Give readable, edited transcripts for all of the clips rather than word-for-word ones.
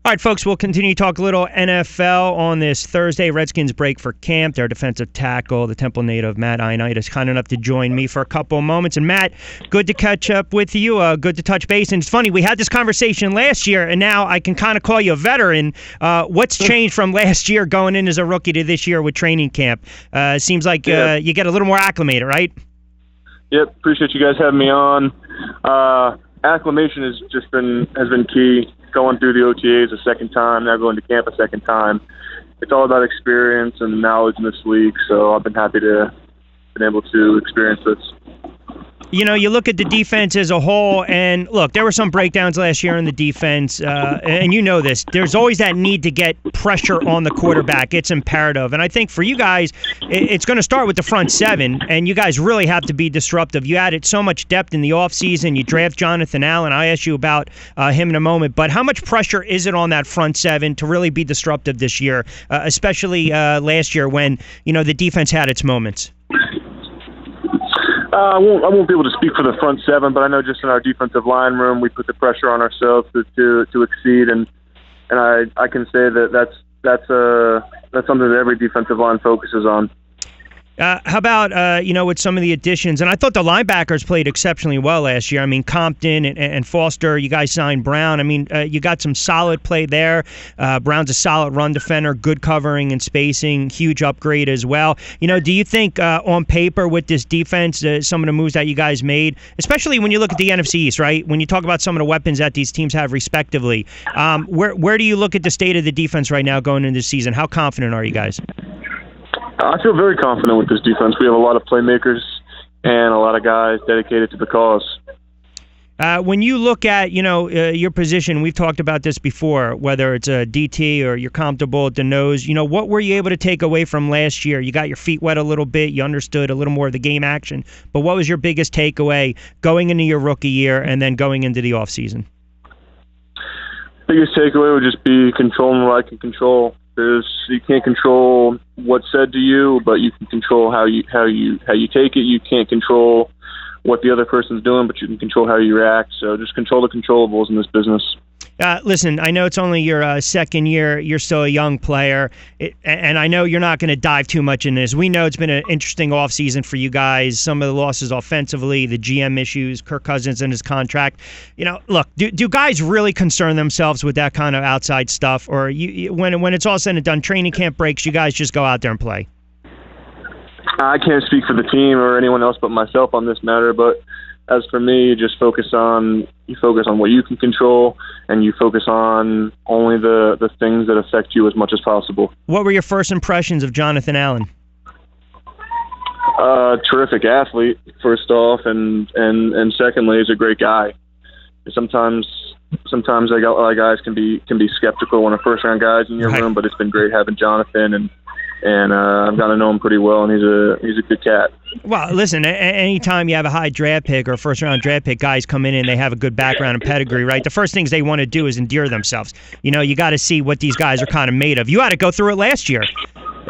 All right, folks, we'll continue to talk a little NFL on this Thursday. Redskins break for camp. Their defensive tackle, the Temple native Matt Ioannidis, kind enough to join me for a couple of moments. And Matt, good to catch up with you. Good to touch base. And it's funny, we had this conversation last year, and now I can kind of call you a veteran. What's changed from last year going in as a rookie to this year with training camp? Seems like you get a little more acclimated, right? Yep, appreciate you guys having me on. Acclimation has been key. Going through the OTAs a second time, now going to camp a second time. It's all about experience and knowledge in this league, so I've been happy to been able to experience this. You know, you look at the defense as a whole, and look, there were some breakdowns last year in the defense, and you know this. There's always that need to get pressure on the quarterback. It's imperative. And I think for you guys, it's going to start with the front seven, and you guys really have to be disruptive. You added so much depth in the offseason. You draft Jonathan Allen. I asked you about him in a moment, but how much pressure is it on that front seven to really be disruptive this year, especially last year when, you know, the defense had its moments? I won't be able to speak for the front seven, but I know just in our defensive line room, we put the pressure on ourselves to exceed, and I can say that's something that every defensive line focuses on. How about, with some of the additions? And I thought the linebackers played exceptionally well last year. I mean, Compton and Foster, you guys signed Brown. I mean, you got some solid play there. Brown's a solid run defender, good covering and spacing, huge upgrade as well. You know, do you think on paper with this defense, some of the moves that you guys made, especially when you look at the NFC East, right? When you talk about some of the weapons that these teams have respectively, where do you look at the state of the defense right now going into the season? How confident are you guys? I feel very confident with this defense. We have a lot of playmakers and a lot of guys dedicated to the cause. When you look at, your position, we've talked about this before, whether it's a DT or you're comfortable at the nose, what were you able to take away from last year? You got your feet wet a little bit. You understood a little more of the game action. But what was your biggest takeaway going into your rookie year and then going into the offseason? Biggest takeaway would just be controlling what I can control. You can't control what's said to you, but you can control how you take it. You can't control what the other person's doing, but you can control how you react. So just control the controllables in this business. Listen, I know it's only your second year. You're still a young player, and I know you're not going to dive too much in this. We know it's been an interesting offseason for you guys. Some of the losses offensively, the GM issues, Kirk Cousins and his contract. Look, do guys really concern themselves with that kind of outside stuff? Or when it's all said and done, training camp breaks, you guys just go out there and play? I can't speak for the team or anyone else but myself on this matter, but as for me, you focus on what you can control, and you focus on only the things that affect you as much as possible. What were your first impressions of Jonathan Allen? Terrific athlete, first off, and secondly, he's a great guy. Sometimes guys can be skeptical when a first round guy's in your room, but it's been great having Jonathan, and I've got to know him pretty well, and he's a good cat. Well, listen, anytime you have a high draft pick or a first-round draft pick, guys come in and they have a good background and pedigree, right? The first things they want to do is endear themselves. You got to see what these guys are kind of made of. You had to go through it last year.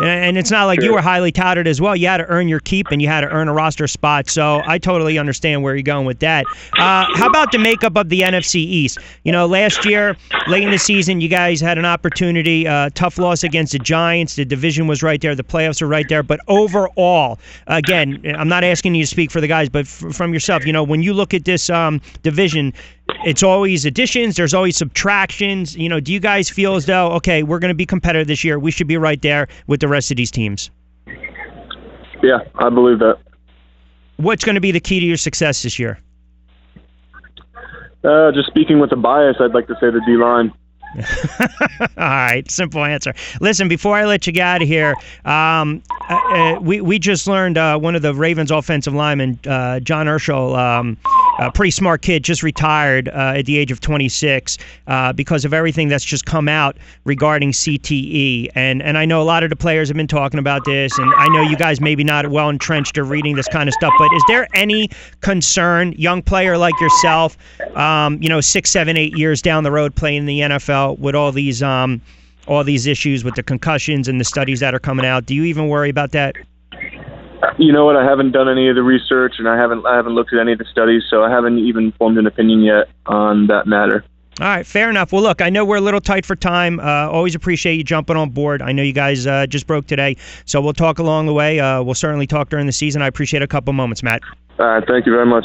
And it's not like you were highly touted as well. You had to earn your keep, and you had to earn a roster spot. So I totally understand where you're going with that. How about the makeup of the NFC East? Last year, late in the season, you guys had an opportunity, tough loss against the Giants. The division was right there. The playoffs were right there. But overall, again, I'm not asking you to speak for the guys, but from yourself, when you look at this division, it's always additions. There's always subtractions. Do you guys feel as though, okay, we're going to be competitive this year. We should be right there with the rest of these teams? Yeah, I believe that. What's going to be the key to your success this year? Just speaking with a bias, I'd like to say the D-line. All right, simple answer. Listen, before I let you get out of here, we just learned one of the Ravens offensive linemen, John Urschel, a pretty smart kid, just retired at the age of 26 because of everything that's just come out regarding CTE. And I know a lot of the players have been talking about this, and I know you guys maybe not well entrenched or reading this kind of stuff, but is there any concern, young player like yourself, 6, 7, 8 years down the road playing in the NFL with all these issues with the concussions and the studies that are coming out? Do you even worry about that? You know what? I haven't done any of the research, and I haven't looked at any of the studies, so I haven't even formed an opinion yet on that matter. All right, fair enough. Well, look, I know we're a little tight for time. Always appreciate you jumping on board. I know you guys just broke today, so we'll talk along the way. We'll certainly talk during the season. I appreciate a couple moments, Matt. Thank you very much.